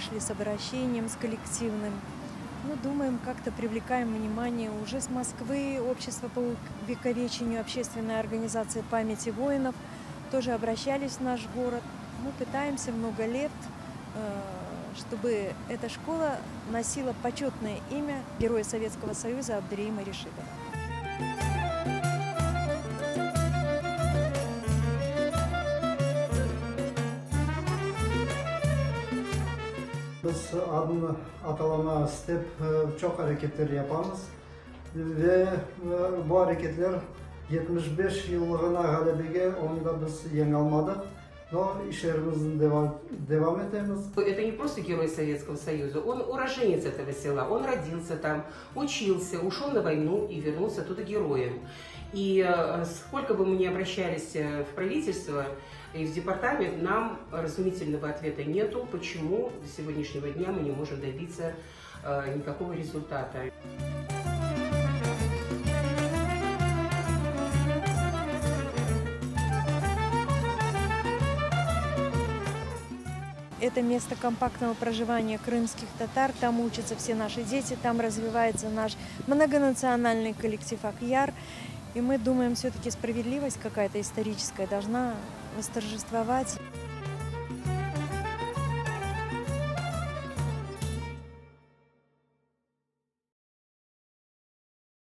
вышли с обращением, с коллективным. Ну, думаем, как-то привлекаем внимание уже с Москвы, общество по увековечению, общественная организация памяти воинов тоже обращались в наш город. Мы пытаемся много лет, чтобы эта школа носила почетное имя Героя Советского Союза Абдреима Ришитова. Biz adını atalama istep çok hareketler yapamız ve bu hareketler 75 yıllığına galebege onu da biz yeni almadık. Но işlerimizin devam edemiz. Это не просто герой Советского Союза, он уроженец этого села, он родился там, учился, ушел на войну и вернулся оттуда героем. И сколько бы мы ни обращались в правительство и в департамент, нам разумительного ответа нету, почему до сегодняшнего дня мы не можем добиться никакого результата. Это место компактного проживания крымских татар, там учатся все наши дети, там развивается наш многонациональный коллектив Акьяр. И мы думаем, все-таки справедливость какая-то историческая должна восторжествовать.